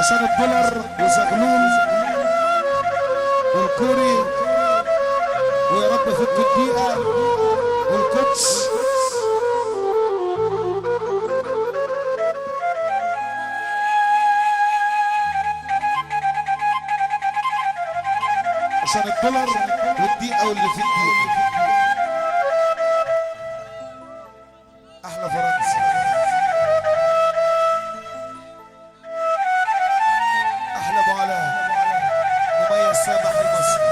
عشان الدولار وزغلول والكوري، ويا رب فك الدقيقة والقدس. عشان الدولار والدقيقة واللي في الدقيقة. أحلى فرنسا، أحلى أبو علاء، مميز سامح المصري.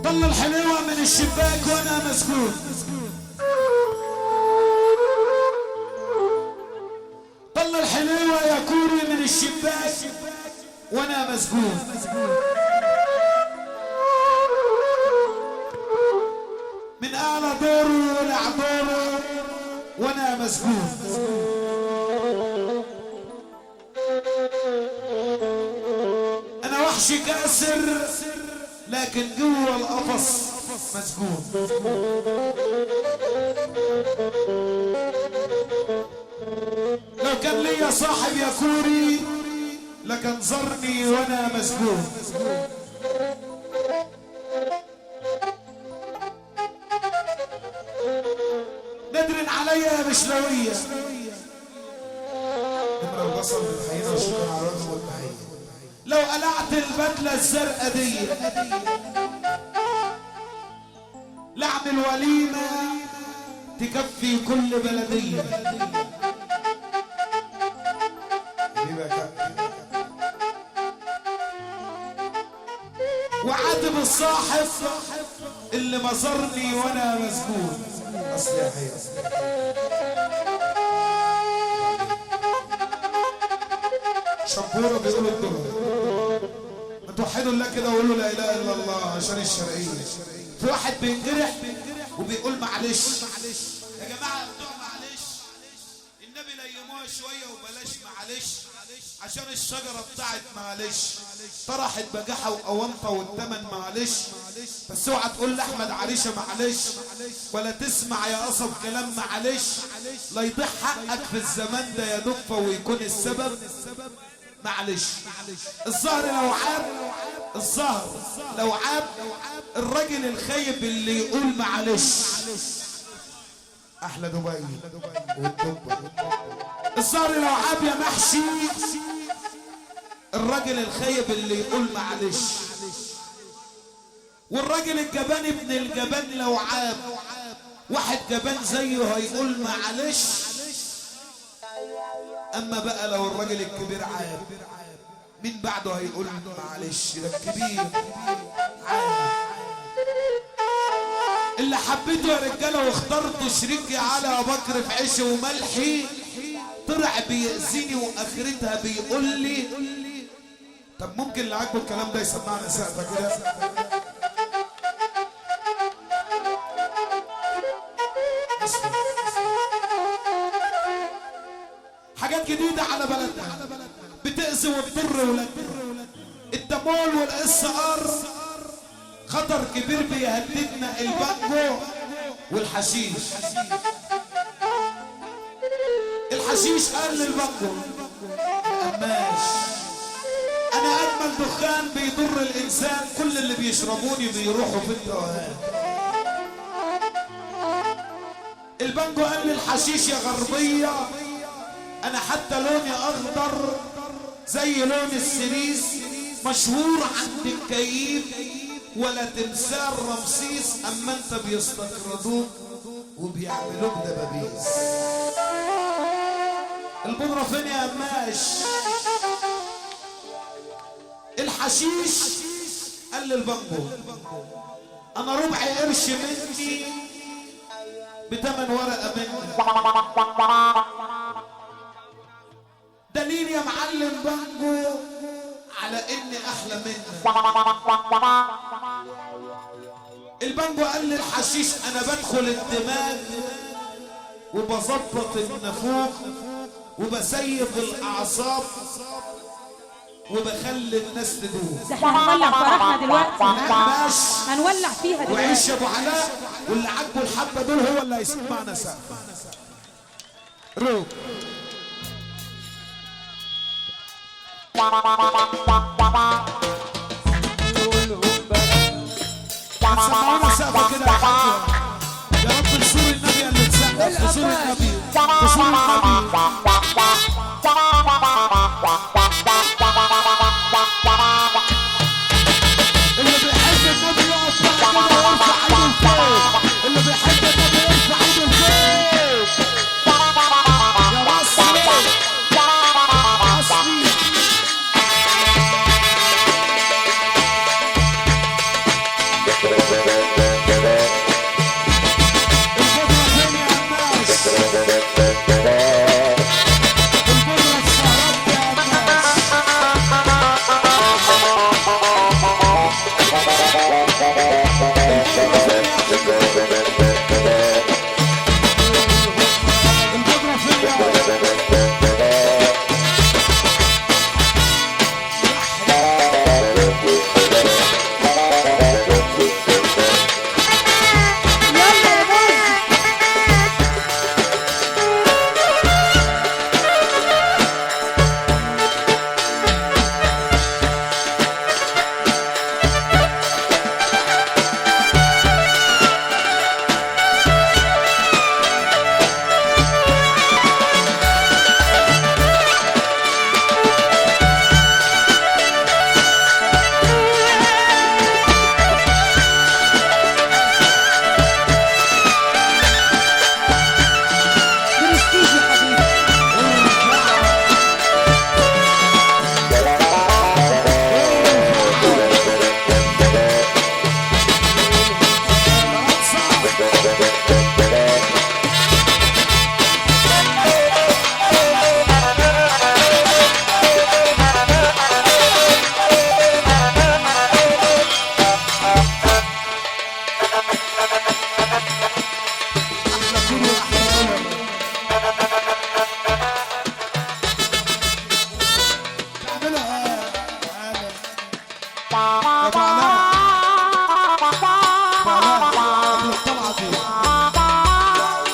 طل الحلوة من الشباك وانا مسجون، طل الحلوة يا كوري من الشباك وانا مسجون. من اعلى دوره ولعدوره وانا مسجون. انا وحش كاسر لكن جوه القفص مسجون. لو كان ليا صاحب يا كوري لكن زرني وانا مسجون. ندرن عليا يا مشلوية نمرة البصل بالحقيقة وشكرا على الرجل والتحية. لو قلعت البدلة الزرقاء دي لعمل وليمة تكفي كل بلدية. وعاتب الصاحب اللي مزرني وانا مسجون. اصل يا حي شبورة بيقولوا الدنيا ما توحدوا الله كده وقولوا لا اله الا الله عشان الشرقية. في واحد بينجرح وبيقول معلش يا جماعة بتوع معلش، النبي ليموها شوية وبلاش معلش عشان الشجرة بتاعت معلش طرحت بجاحة وقوانطة والتمن معلش. بس اوعى تقول لأحمد عريشة معلش ولا تسمع يا قصب كلام معلش، لا يضيع حقك في الزمان ده يا دفة ويكون السبب معلش. الظهر لو عاب، الظهر لو عاب الراجل الخايب اللي يقول معلش. احلى دبي والدبة. الظهر لو عاب يا محشي الراجل الخايب اللي يقول معلش. والراجل الجبان ابن الجبان لو عاب واحد جبان زيه هيقول معلش. اما بقى لو الراجل الكبير عاب مين بعده هيقول معلش؟ ده الكبير عاب. اللي حبيته يا رجاله واخترته شريكي على بكر في عيشي وملحي طلع بيأذيني واخرتها بيقول لي طب ممكن اللي عاجبه الكلام ده يسمعنا سقفه كده؟ حاجات جديدة على بلدنا بتأذي وتضر ولادنا. الدمول والاس ار خطر كبير بيهددنا، البانجو والحشيش. الحشيش قال للبانجو قماش انا اجمل دخان بيضر الانسان، كل اللي بيشربوني بيروحوا في التوهان. البانجو قال للحشيش يا غربية انا حتى لوني اخضر زي لون السريس، مشهور عند الكيف ولا تمثال رمسيس، اما انت بيستقردوك وبيعملوك دبابيس. البودرة فين يا قماش؟ الحشيش قال للبانجو انا ربع قرش مني بتمن ورقة مني. دليل يا معلم بانجو على اني احلى منك. البانجو قال للحشيش انا بدخل الدماغ وبظبط النفوخ وبسيف الاعصاب وبخلي الناس تدوم. ده احنا هنولع فرحنا دلوقتي. ماشي هنولع فيها دلوقتي. وعيش يا ابو علاء، واللي عاجبه الحبه دول هو اللي هيسمعنا سقف. روح هتسمعونا سقفه كده يا حاج. يا رب نصور النبي اللي تسقف، نصور النبي، نصور النبي. اللي بيحب النبي يقف بقى كده ويرفع ايده لفوق. اللي بيحب النبي يرفع ايده لفوق. يا مصري مصري. البودرة فين يا الناس؟ البودرة السهرات يا الناس. البودرة فين يا يلا يا بوز. برستيج يا حبيبي.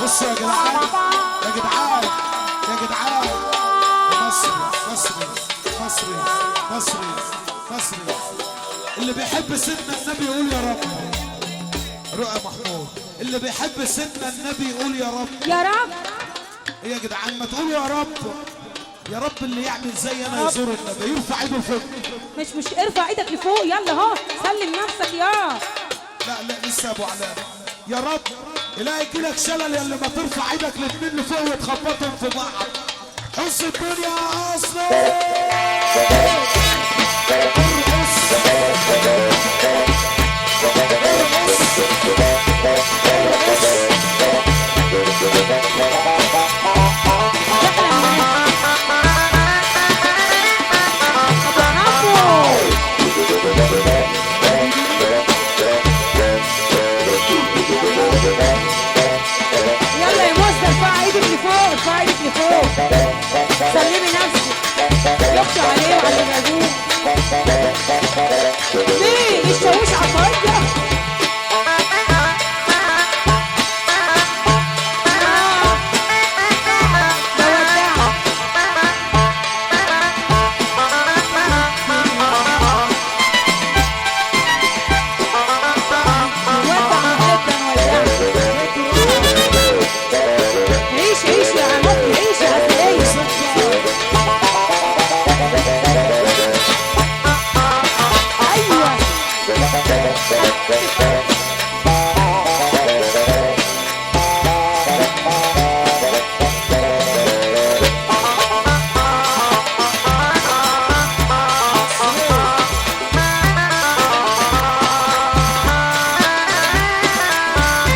بصوا يا جدعان، يا جدعان، يا جدعان. مصري مصري مصري مصري مصري. اللي بيحب سيدنا النبي يقول يا رب. رؤى محمود. اللي بيحب سيدنا النبي يقول يا رب. يا رب. ايه يا جدعان ما تقولوا يا رب. يا رب اللي يعمل زي انا يزور النبي يرفع ايده لفوق. مش ارفع ايدك لفوق. يلا اهو سلم نفسك يا. لا لسه يا ابو علاء. يا رب الاقي يجيلك شلل يا اللي ما ترفع ايدك الاتنين لفوق وتخبطهم في بعض. حس الدنيا اصلا. يلا يا موز ارفع ايدك لفوق. ارفع ايدك لفوق. سلمي نفسك. يخشى عليه وعلى الرجوع. ليه الشاويش عطايا؟ ده وداع. عيش يا عمتي، عيش يا عسلية. ايوه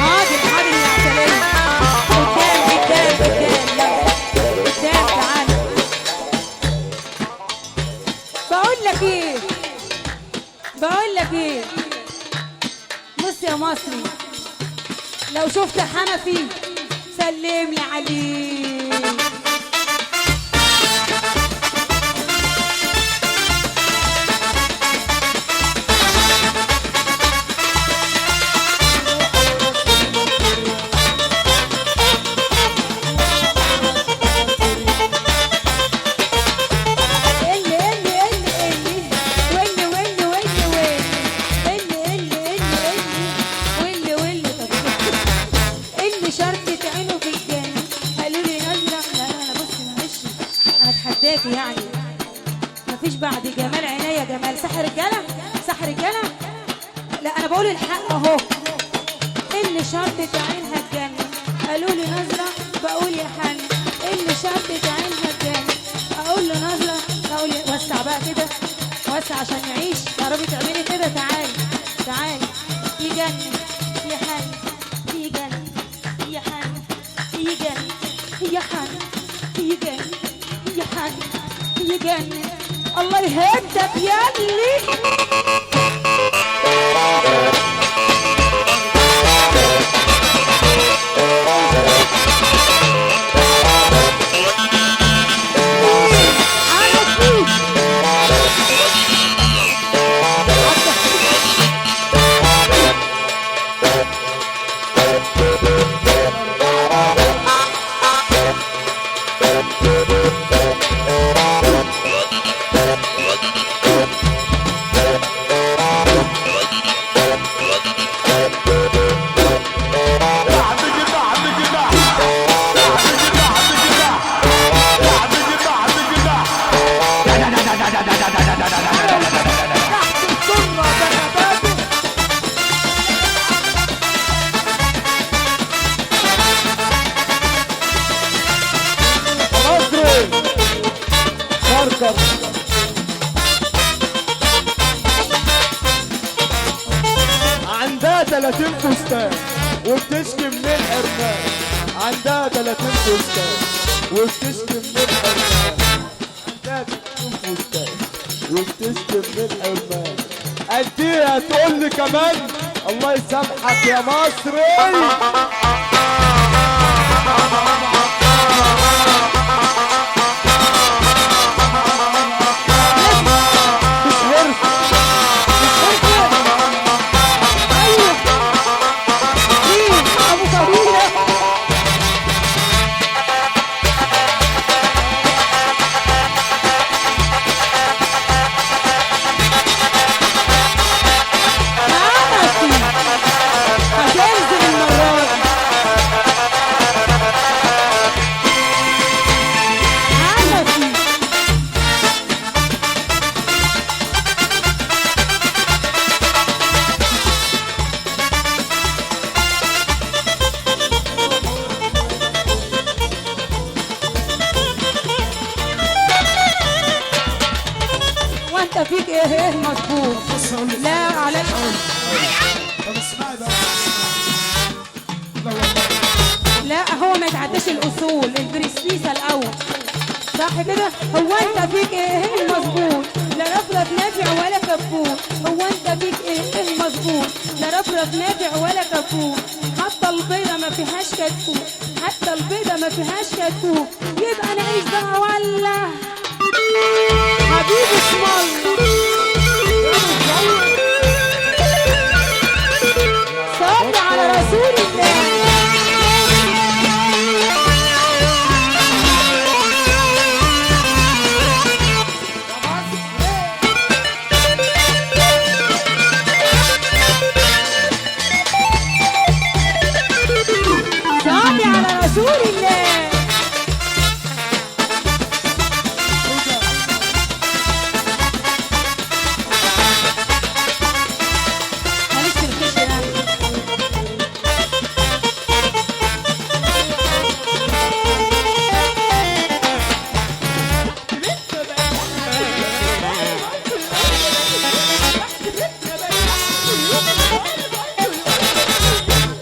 حاضر يا عسلية. قدام يلا قدام تعالى. بقول لك ايه بص يا مصري، لو شفت حنفي سلم لي عليه. اللي شرطت عينه في الجنة قالوا لي نظرة. لا انا بص معلش انا اتحداكي يعني، مفيش بعد جمال عينيا جمال. صح رجاله؟ صح رجاله؟ لا انا بقول الحق اهو. اللي شرطت عينها الجنة قالوا لي نظرة بقول يا حن. اللي شرطت عينها الجنة اقول له نظرة اقول وسع بقى كده وسع عشان نعيش. تعرفي تعملي كده؟ تعالي تعالي في جنة يا حن، في جنة يا حن، في جنة يا حن، في جنة يا حن، في جنة. الله يهدك يا ابني. عندها 30 فستان وبتشكي من الحرمان. عندها 30 فستان وبتشكي من الحرمان. عندها 30 فستان وبتشكي من الحرمان. اديها تقول لي كمان الله يسامحك يا مصري. فيك ايه مظبوط. لا على طب اسمعي بقى. لا هو ما يتعداش الاصول البريسيسه الاول صح كده. هو انت فيك ايه مظبوط، لا رفرف نافع ولا كفور. هو انت فيك ايه مظبوط، لا رفرف نافع ولا كفور. حتى البيضه ما فيهاش كتكوت، حتى البيضه ما فيهاش كتكوت. يبقى انا ايش بقى ولا حبيبي اسم الله صل على رسول الله. صل على رسول الله.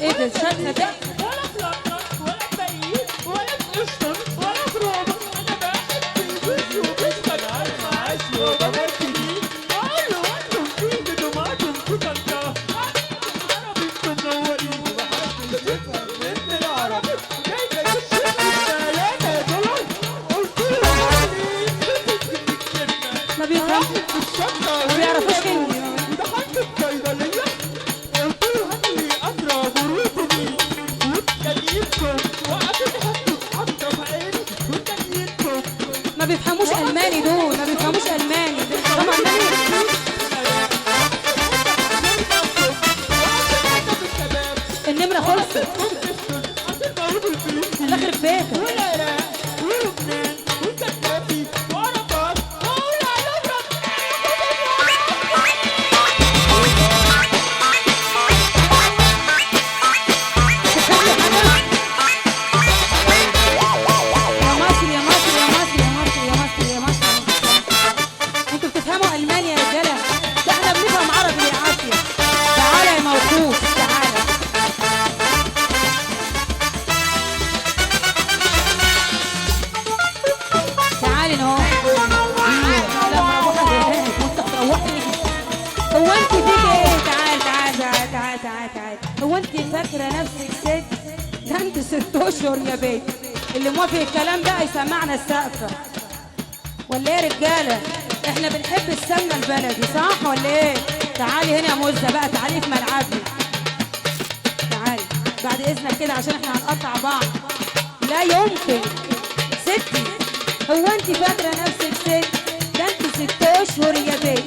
ايه ده الشكل ده؟ ست اشهر يا بيه. اللي موافق الكلام ده يسمعنا السقفه ولا ايه يا رجاله؟ احنا بنحب السمنه البلدي صح ولا ايه؟ تعالي هنا يا مزه بقى، تعالي في ملعبي، تعالي بعد اذنك كده عشان احنا هنقطع بعض. لا يمكن ستي، هو انت فاكره نفسك ست؟ ده انت 6 اشهر يا بيه.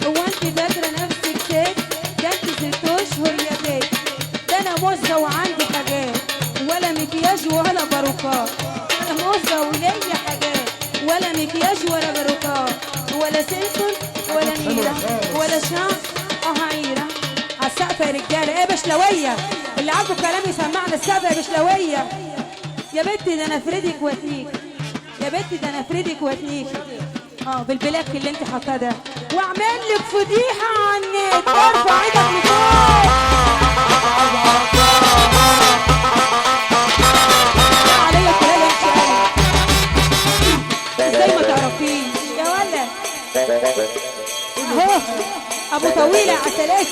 هو انت فاكره نفسك ست؟ ده انت 6 اشهر يا بيه. ده انا مزه وعندي حاجات، ولا مكياج ولا باروكات. انا مزه وليا حاجات، ولا مكياج ولا باروكات، ولا سلسل ولا نيره ولا شعر قهيره. على السقف يا رجاله. ايه بشلويه؟ اللي عنده كلام يسمعنا السقف يا بشلويه. يا بنتي ده انا افردك واتنيك، يا بنتي ده انا افردك واتنيك بالبلاك اللي انت حاطاه ده، واعمل لك فضيحه على النت. ارفع ايدك لفوق. عليا كلام انت ازاي ما تعرفيش يا ولا؟ اهو ابو طويله عسلات.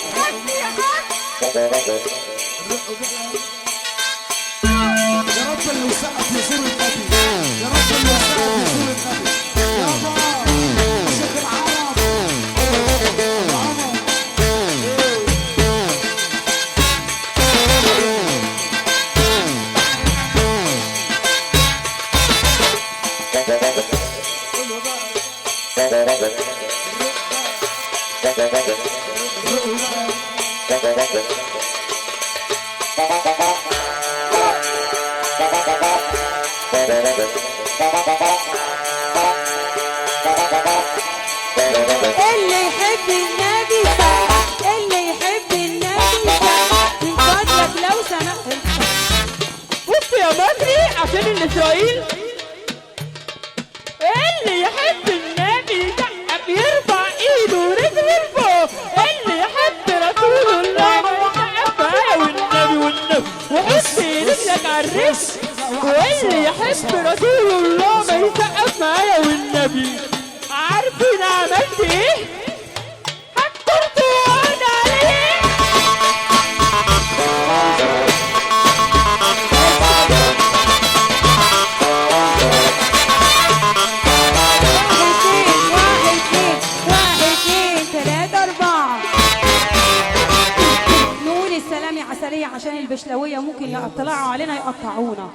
يا رب اللي يسقف يزور النبي، يا رب اللي يسقف يزور النبي. يابا شيخ العرب العمر. اللي يحب النبي اللي يحب النبي من فضلك لو سمحت. بص يا مصري عشان الاسرائيل، اللي يحب النبي يسقف يرفع ايده ورجله لفوق. اللي يحب رسول الله يسقف معايا والنبي وحط رجلك على الرجل. واللي يحب رسول الله ما يسقف معايا والنبي. عارفين عملت ايه؟ حطرت وقعد عليه. واحد اتنين تلاتة أربعة. نقول السلام يا عسلية عشان البشلوية ممكن يطلعوا علينا يقطعونا.